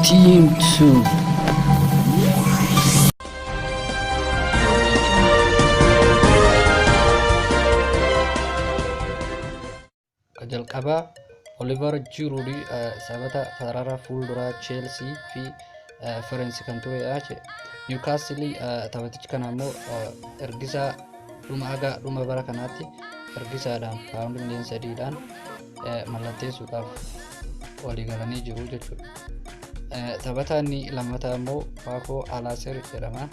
Team 2. Jalqabaa Oliver Giroud sabata sarara fuulduraa Chelsea fi Firenze kan turedha. Newcastle taphatichi kana immoo ergisaa dhuma bara kanaatti ergisaadhaan paawundi miliyoona 3dhaan mallatteessuudhaaf walii galanii jiru jechuudha. Taphataan lammataa immoo Paco Alcacer jedhama.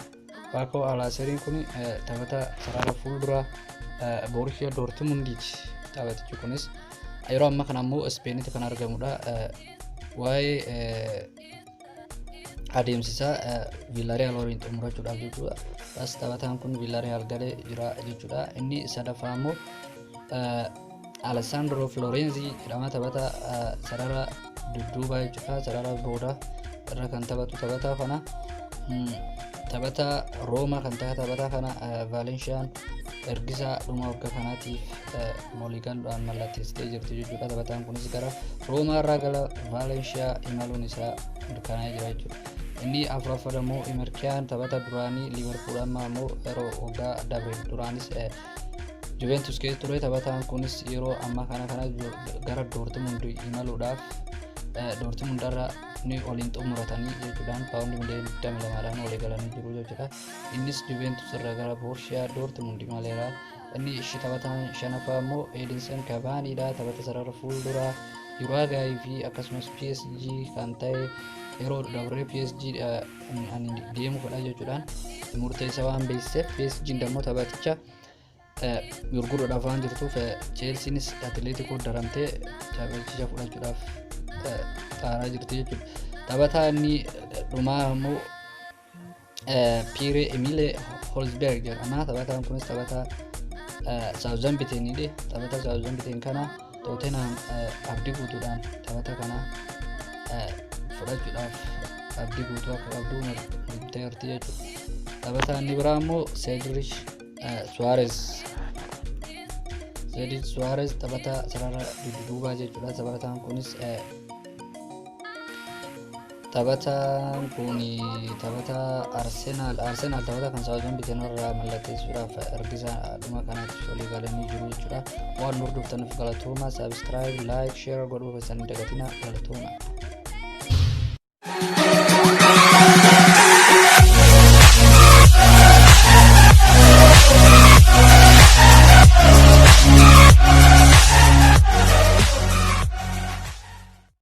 Paco Alcacer kun taphata sarara fuulduraa Borussia Dortmundiiti. Taphatichi kunis yeroo amma kana immoo Spainitti kan argamudha. Waa'ee adeemsisaa Villarreal waliin xumurachuudhaaf jechuudha. Bas taphataan kun Villarreal galee jira jechuudha. Inni sadaffaa immoo Alessandro Florenzi jedhama. Taphata sarara dudduubaa jechuudha. Sarara booda irra kan taphatu taphataa kana taphata Roma kan taphataa kana Valenciaan ergisaa dhuma waggaa kanaatiif mooligaanudhaan mallatteessitee jirti jechuudha. Taphataan kunis gara Roomaa irraa gara Valenciaa imaluun isaa mirkanaa'ee jira jechuudha. Inni afuraffaa immoo Imerkiyaan taphata duraanii Liverpool amma immoo yeroo waggaa dabre duraanis Juventus keessa ture. Taphataan kunis yeroo amma kana gara Dortmund imaluudhaaf Dortmund irraa ni waliin xumuratanii jechuudhaan paawundi miliyoona 22dhaan walii galanii jiru jechuudha. Innis Juventus irraa gara Borussia Dortmund imaleera. Inni taphataan shanaffaa immoo Edinson Cavaniidha. Taphata sarara fuulduraa Uruguay fi akkasumas PSG kan ta'e yeroo dabree PSG deemu fedha jechuudhaan murteessaa waan beeksiseef PSG immoo taphaticha gurguruudhaaf waan jirtuuf Chelseanis Atletico daramtee taphaticha fudhachuudhaaf xaaraa jirti jechuudha. Taphataa inni dhumaa immoo Pierre-Emile Hojbjerg jedhama. Taphataan kunis taphataa Southamptonidha. Taphata Southampton kana Tottenham abdii guutuudhaan taphata kana fudhachuudhaaf abdii guutuu akka qabdu murteerti jechuudha. Taphataa inni biraa immoo Cedric Suarez taphata sarara dudduubaa jechuudha. Taphataan kunis taphata Arsenal taphata kan Southampton irraa mallatteessuudhaaf ergisaa dhuma kanaatti walii galanii jiru jechuudha. Waan hordoftaniif galatooma. Subscribe, like, share godhuu keessan hin dagatinaa. Galatooma.